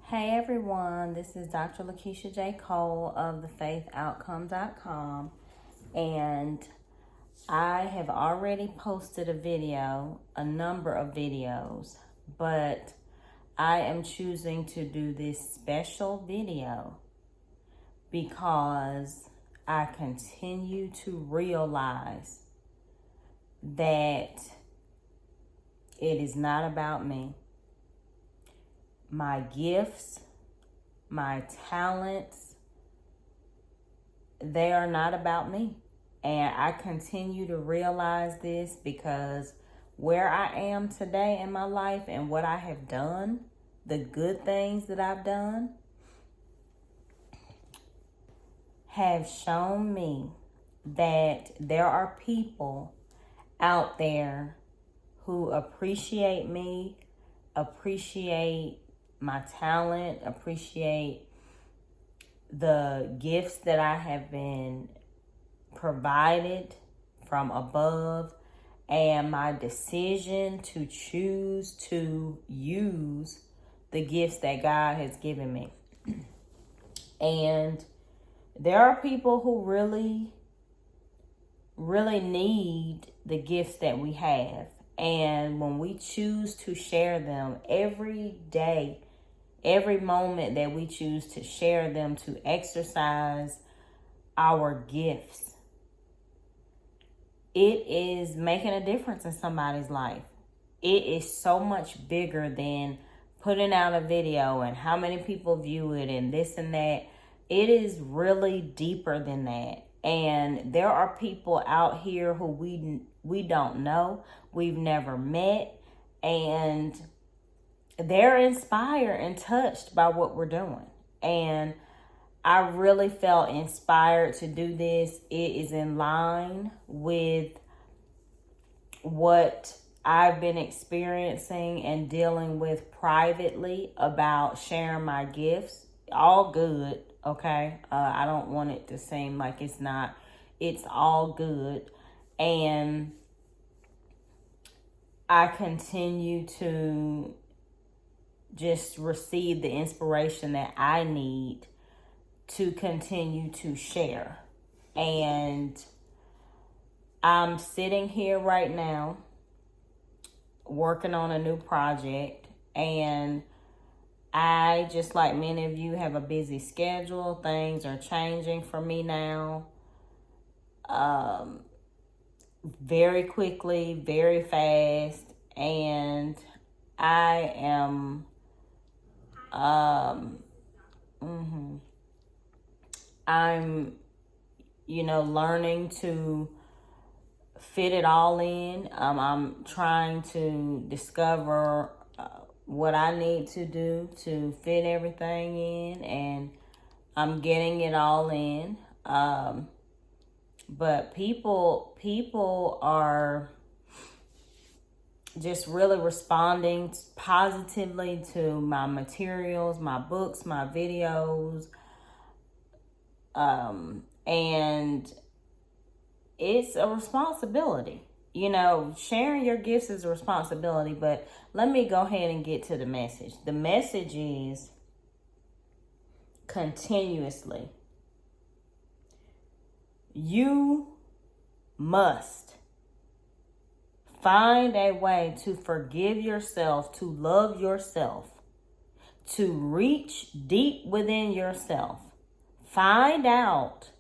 Hey everyone, this is Dr. Lakeisha J. Cole of thefaithoutcome.com, and I have already posted a number of videos, but I am choosing to do this special video because I continue to realize that it is not about me. My gifts, my talents, they are not about me. And I continue to realize this because where I am today in my life and what I have done, the good things that I've done, have shown me that there are people out there who appreciate me, appreciate my talent, appreciate the gifts that I have been provided from above, and my decision to choose to use the gifts that God has given me. And there are people who really need the gifts that we have. And when we choose to share them every day, every moment that we choose to share them, to exercise our gifts, it is making a difference in somebody's life. It is so much bigger than putting out a video and how many people view it and this and that. It is really deeper than that. And there are people out here who we don't know, we've never met, and they're inspired and touched by what we're doing. And I really felt inspired to do this. It is in line with what I've been experiencing and dealing with privately about sharing my gifts. All good, okay? I don't want it to seem like it's not. It's all good. And I continue to just receive the inspiration that I need to continue to share. And I'm sitting here right now working on a new project, and I, just like many of you, have a busy schedule. Things are changing for me now, very quickly, very fast, and I am I'm learning to fit it all in. I'm trying to discover what I need to do to fit everything in, and I'm getting it all in. But people are just really responding positively to my materials, my books, my videos. And it's a responsibility. Sharing your gifts is a responsibility, but let me go ahead and get to the message. The message is continuously. You must find a way to forgive yourself, to love yourself, to reach deep within yourself. Find out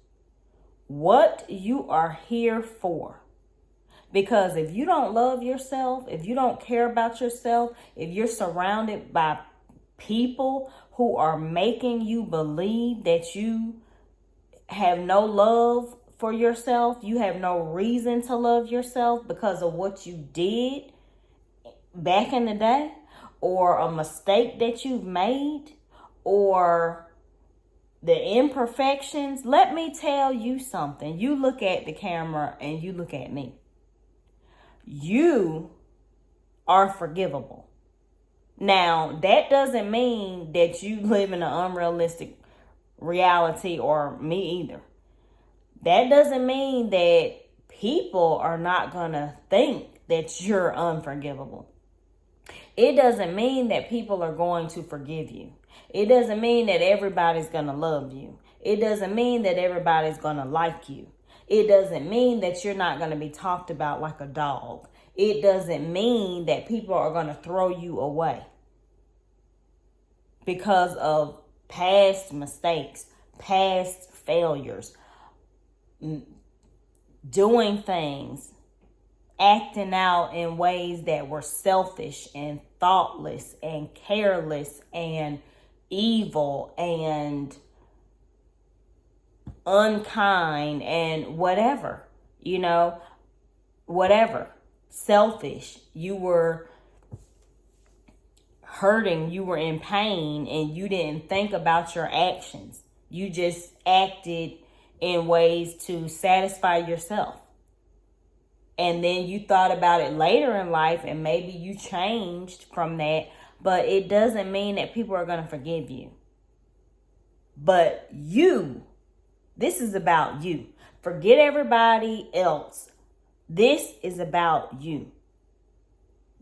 what you are here for. Because if you don't love yourself, if you don't care about yourself, if you're surrounded by people who are making you believe that you have no love for yourself, you have no reason to love yourself because of what you did back in the day, or a mistake that you've made, or the imperfections, let me tell you something. You look at the camera and you look at me. You are forgivable. Now, that doesn't mean that you live in an unrealistic reality, or me either. That doesn't mean that people are not going to think that you're unforgivable. It doesn't mean that people are going to forgive you. It doesn't mean that everybody's going to love you. It doesn't mean that everybody's going to like you. It doesn't mean that you're not going to be talked about like a dog. It doesn't mean that people are going to throw you away because of past mistakes, past failures, doing things, acting out in ways that were selfish and thoughtless and careless and evil and unkind and whatever, whatever. Selfish. You were hurting, you were in pain, and you didn't think about your actions. You just acted in ways to satisfy yourself. And then you thought about it later in life and maybe you changed from that, but it doesn't mean that people are going to forgive you. But this is about you. Forget everybody else. This is about you.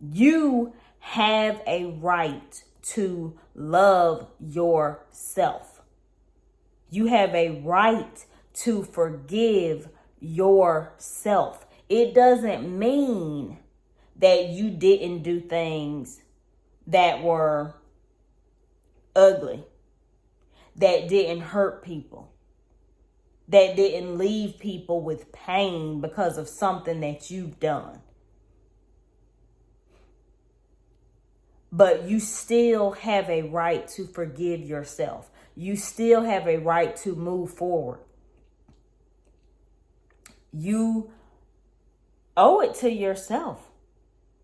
You have a right to love yourself. You have a right to forgive yourself. It doesn't mean that you didn't do things that were ugly, that didn't hurt people, that didn't leave people with pain because of something that you've done. But you still have a right to forgive yourself. You still have a right to move forward. You owe it to yourself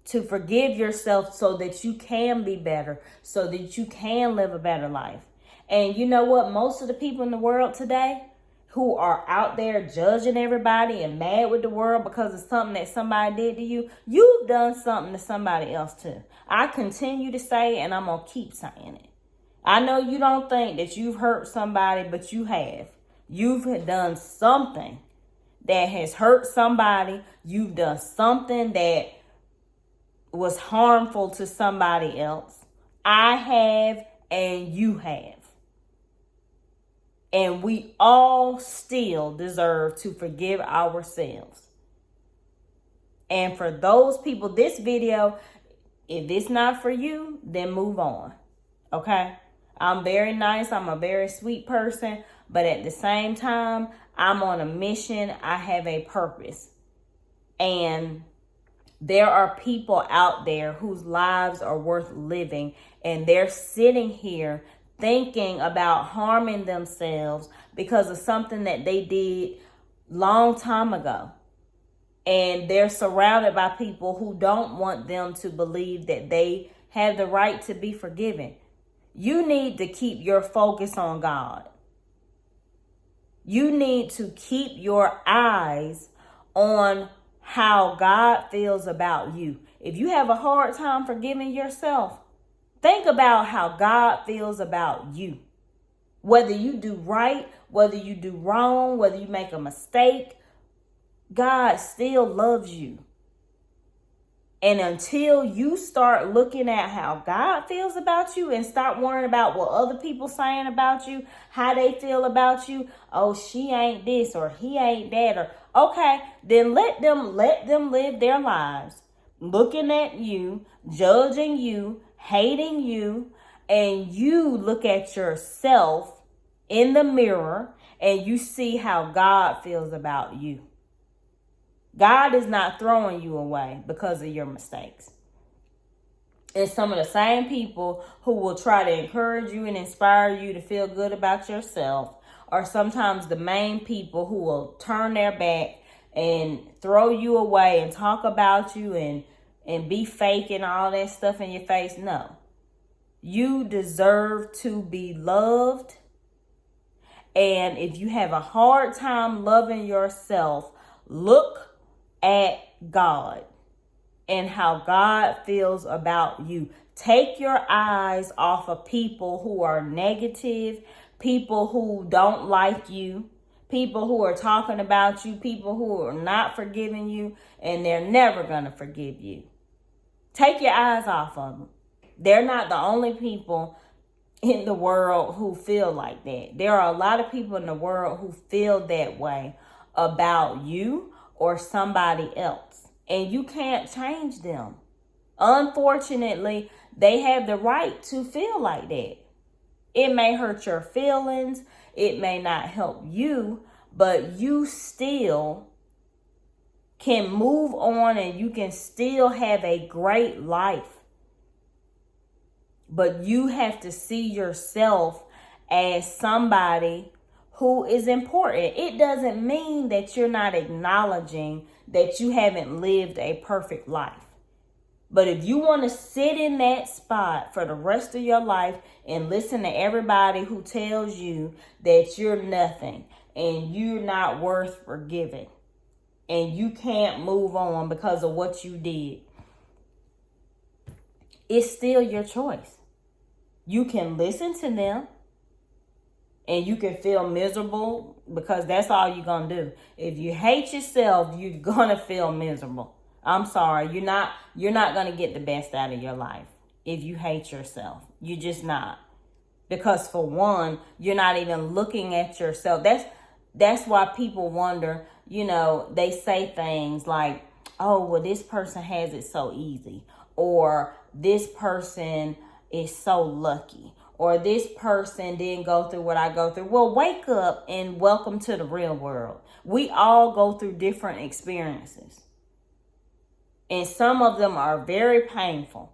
to forgive yourself so that you can be better, so that you can live a better life. And you know what? Most of the people in the world today who are out there judging everybody and mad with the world because of something that somebody did to you, you've done something to somebody else too. I continue to say, and I'm going to keep saying it. I know you don't think that you've hurt somebody, but you have. You've done something that has hurt somebody. You've done something that was harmful to somebody else. I have, and you have. And we all still deserve to forgive ourselves. And for those people, this video, if it's not for you, then move on. Okay? I'm very nice. I'm a very sweet person. But at the same time, I'm on a mission. I have a purpose. And there are people out there whose lives are worth living. And they're sitting here thinking about harming themselves because of something that they did long time ago. And they're surrounded by people who don't want them to believe that they have the right to be forgiven. You need to keep your focus on God. You need to keep your eyes on how God feels about you. If you have a hard time forgiving yourself, think about how God feels about you. Whether you do right, whether you do wrong, whether you make a mistake, God still loves you. And until you start looking at how God feels about you and start worrying about what other people saying about you, how they feel about you, oh, she ain't this or he ain't that, or okay, then let them live their lives looking at you, judging you, hating you, and you look at yourself in the mirror and you see how God feels about you. God is not throwing you away because of your mistakes. It's some of the same people who will try to encourage you and inspire you to feel good about yourself are sometimes the main people who will turn their back and throw you away and talk about you and be fake and all that stuff in your face. No. You deserve to be loved. And if you have a hard time loving yourself, look at God and how God feels about you. Take your eyes off of people who are negative, people who don't like you, people who are talking about you, people who are not forgiving you, and they're never going to forgive you. Take your eyes off of them They're not the only people in the world who feel like that. There are a lot of people in the world who feel that way about you or somebody else, and you can't change them. Unfortunately, they have the right to feel like that. It may hurt your feelings, it may not help you, but you still can move on and you can still have a great life. But you have to see yourself as somebody who is important. It doesn't mean that you're not acknowledging that you haven't lived a perfect life. But if you want to sit in that spot for the rest of your life and listen to everybody who tells you that you're nothing and you're not worth forgiving and you can't move on because of what you did, it's still your choice. You can listen to them and you can feel miserable because that's all you're going to do. If you hate yourself, you're going to feel miserable. I'm sorry, you're not going to get the best out of your life if you hate yourself. You're just not. Because for one, you're not even looking at yourself. That's why people wonder, they say things like, oh, well, this person has it so easy. Or this person is so lucky. Or this person didn't go through what I go through. Well, wake up and welcome to the real world. We all go through different experiences. And some of them are very painful.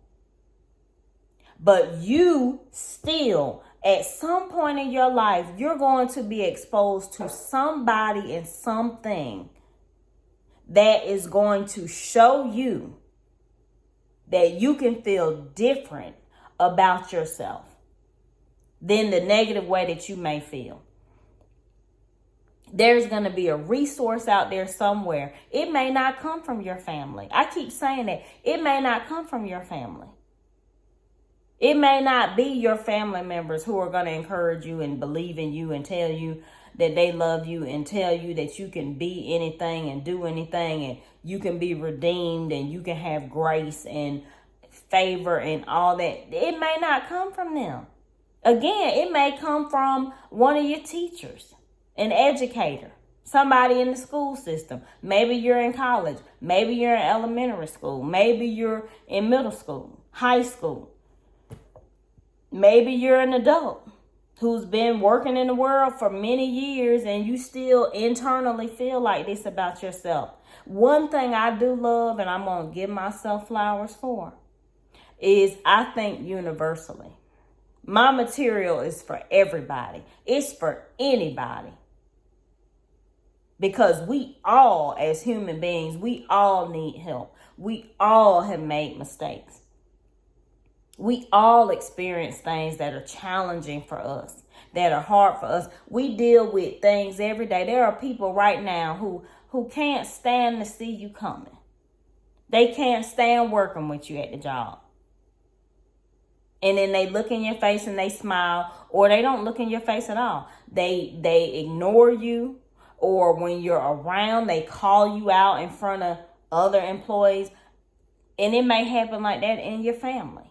But you still, at some point in your life, you're going to be exposed to somebody and something that is going to show you that you can feel different about yourself than the negative way that you may feel. There's going to be a resource out there somewhere. It may not come from your family. I keep saying that. It may not come from your family. It may not be your family members who are going to encourage you and believe in you and tell you that they love you and tell you that you can be anything and do anything and you can be redeemed and you can have grace and favor and all that. It may not come from them. Again, it may come from one of your teachers, an educator, somebody in the school system. Maybe you're in college. Maybe you're in elementary school. Maybe you're in middle school, high school. Maybe you're an adult who's been working in the world for many years and you still internally feel like this about yourself. One thing I do love, and I'm going to give myself flowers for, is I think universally. My material is for everybody. It's for anybody. Because we all, as human beings, we all need help. We all have made mistakes. We all experience things that are challenging for us, that are hard for us. We deal with things every day. There are people right now who can't stand to see you coming. They can't stand working with you at the job. And then they look in your face and they smile, or they don't look in your face at all. They ignore you, or when you're around, they call you out in front of other employees. And it may happen like that in your family,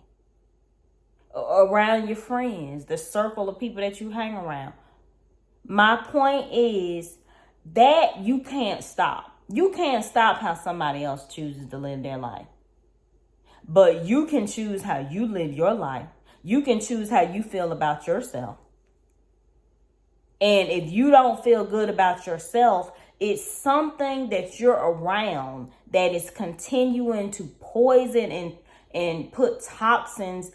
around your friends, the circle of people that you hang around. My point is that you can't stop. You can't stop how somebody else chooses to live their life. But you can choose how you live your life. You can choose how you feel about yourself. And if you don't feel good about yourself, it's something that you're around that is continuing to poison and put toxins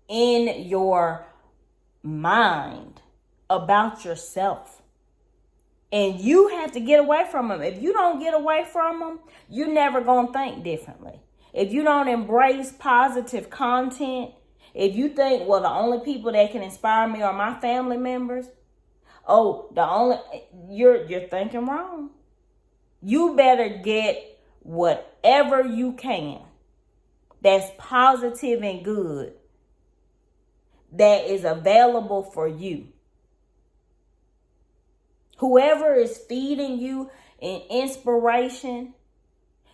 in your mind about yourself. And you have to get away from them. If you don't get away from them, you're never going to think differently. If you don't embrace positive content, if you think, well, the only people that can inspire me are my family members, you're thinking wrong. You better get whatever you can that's positive and good, that is available for you. Whoever is feeding you in inspiration,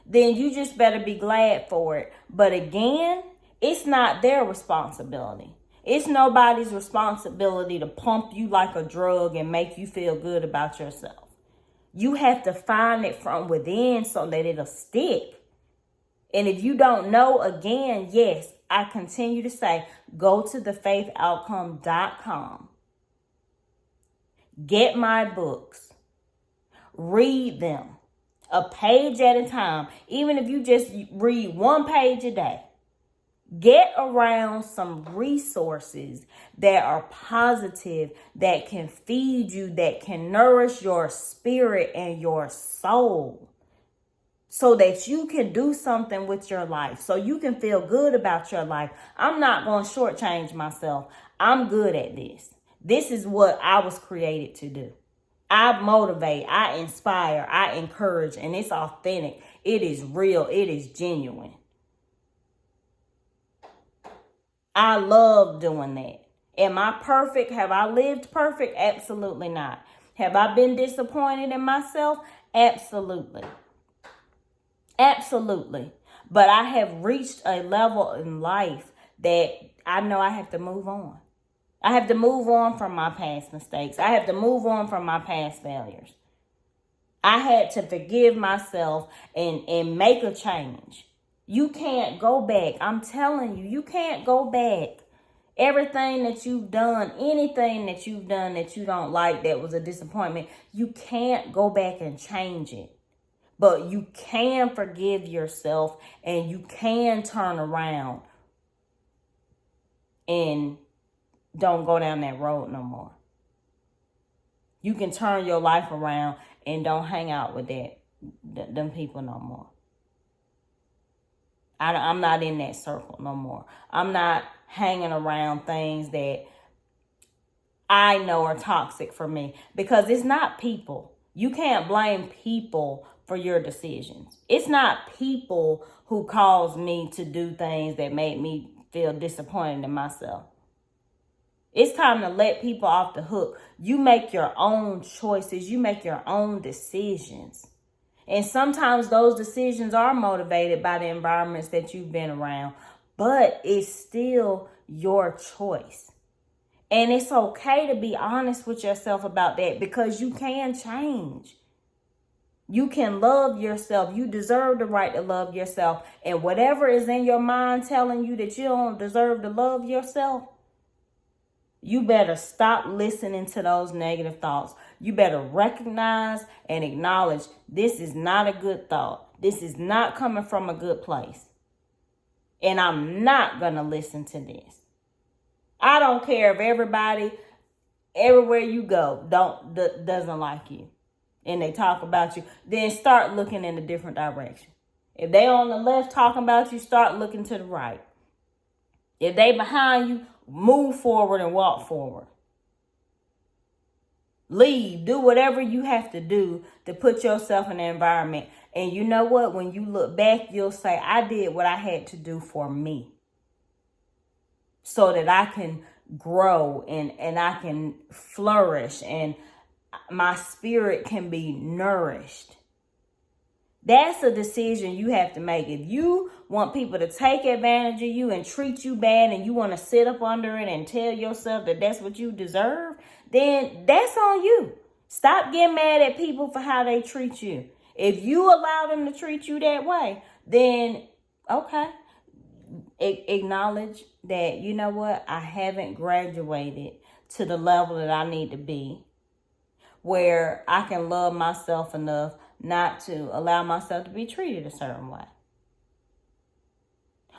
then you just better be glad for it. But again, It's not their responsibility. It's nobody's responsibility to pump you like a drug and make you feel good about yourself. You have to find it from within so that it'll stick. And if you don't know, again, yes, I continue to say, go to thefaithoutcome.com. Get my books. Read them a page at a time. Even if you just read one page a day. Get around some resources that are positive, that can feed you, that can nourish your spirit and your soul, so that you can do something with your life, so you can feel good about your life. I'm not going to shortchange myself. I'm good at this. This is what I was created to do. I motivate, I inspire, I encourage, and it's authentic. It is real. It is genuine. I love doing that. Am I perfect? Have I lived perfect? Absolutely not. Have I been disappointed in myself? Absolutely. Absolutely. But I have reached a level in life that I know I have to move on. I have to move on from my past mistakes. I have to move on from my past failures. I had to forgive myself and make a change. You can't go back. I'm telling you, you can't go back. Everything that you've done, anything that you've done that you don't like, that was a disappointment, you can't go back and change it. But you can forgive yourself and you can turn around and don't go down that road no more. You can turn your life around and don't hang out with them people no more. I'm not in that circle no more. I'm not hanging around things that I know are toxic for me, because it's not people. You can't blame people for your decisions. It's not people who caused me to do things that made me feel disappointed in myself. It's time to let people off the hook. You make your own choices. You make your own decisions. And sometimes those decisions are motivated by the environments that you've been around, but it's still your choice. And it's okay to be honest with yourself about that, because you can change. You can love yourself. You deserve the right to love yourself. And whatever is in your mind telling you that you don't deserve to love yourself, you better stop listening to those negative thoughts. You better recognize and acknowledge this is not a good thought. This is not coming from a good place. And I'm not going to listen to this. I don't care if everybody, everywhere you go, doesn't like you and they talk about you. Then start looking in a different direction. If they on the left talking about you, start looking to the right. If they behind you, move forward and walk forward. Leave. Do whatever you have to do to put yourself in the environment. And you know what? When you look back, you'll say, I did what I had to do for me, so that I can grow and I can flourish and my spirit can be nourished. That's a decision you have to make. If you want people to take advantage of you and treat you bad, and you want to sit up under it and tell yourself that that's what you deserve, then that's on you. Stop getting mad at people for how they treat you. If you allow them to treat you that way, then okay. Acknowledge that, you know what, I haven't graduated to the level that I need to be, where I can love myself enough not to allow myself to be treated a certain way.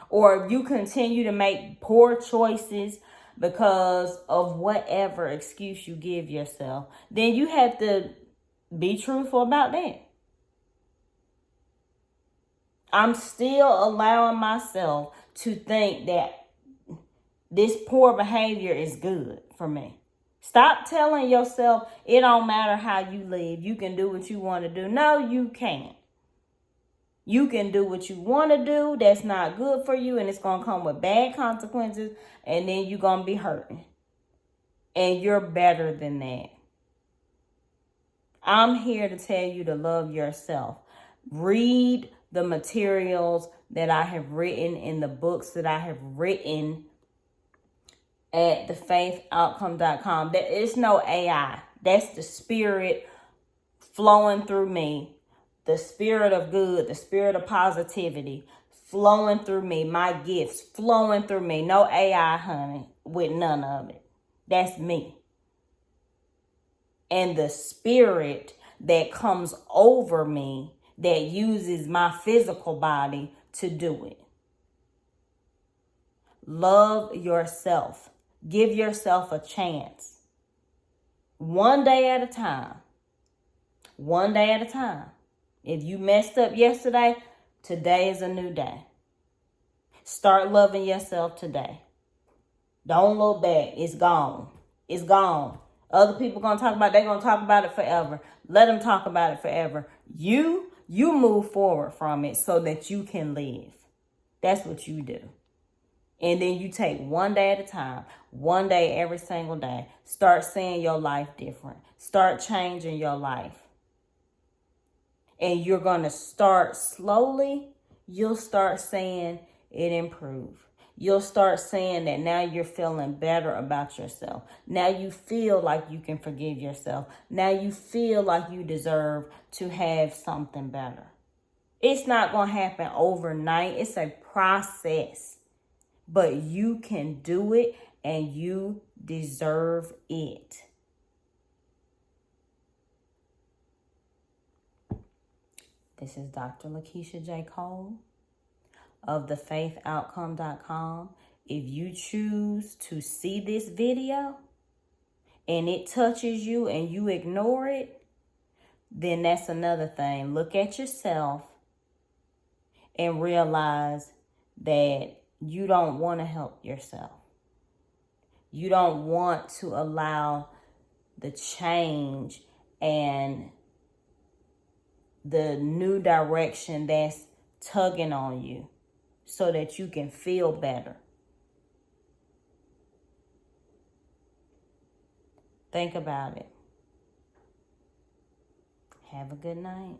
Or if you continue to make poor choices because of whatever excuse you give yourself, then you have to be truthful about that. I'm still allowing myself to think that this poor behavior is good for me. Stop telling yourself it don't matter how you live. You can do what you want to do. No, you can't. You can do what you want to do. That's not good for you, and it's going to come with bad consequences, and then you're going to be hurting. And you're better than that. I'm here to tell you to love yourself. Read the materials that I have written in the books that I have written at thefaithoutcome.com. It's no AI. That's the spirit flowing through me. The spirit of good, the spirit of positivity flowing through me. My gifts flowing through me. No AI, honey, with none of it. That's me. And the spirit that comes over me that uses my physical body to do it. Love yourself. Give yourself a chance. One day at a time. One day at a time. If you messed up yesterday, today is a new day. Start loving yourself today. Don't look back. It's gone. It's gone. Other people they're going to talk about it forever. Let them talk about it forever. You move forward from it so that you can live. That's what you do. And then you take one day at a time, one day every single day. Start seeing your life different. Start changing your life. And you're going to start slowly. You'll start seeing it improve. You'll start seeing that now you're feeling better about yourself. Now you feel like you can forgive yourself. Now you feel like you deserve to have something better. It's not going to happen overnight. It's a process. But you can do it and you deserve it. This is Dr. Lakeisha J. Cole of thefaithoutcome.com. If you choose to see this video and it touches you and you ignore it, then that's another thing. Look at yourself and realize that you don't want to help yourself. You don't want to allow the change and the new direction that's tugging on you so that you can feel better. Think about it. Have a good night.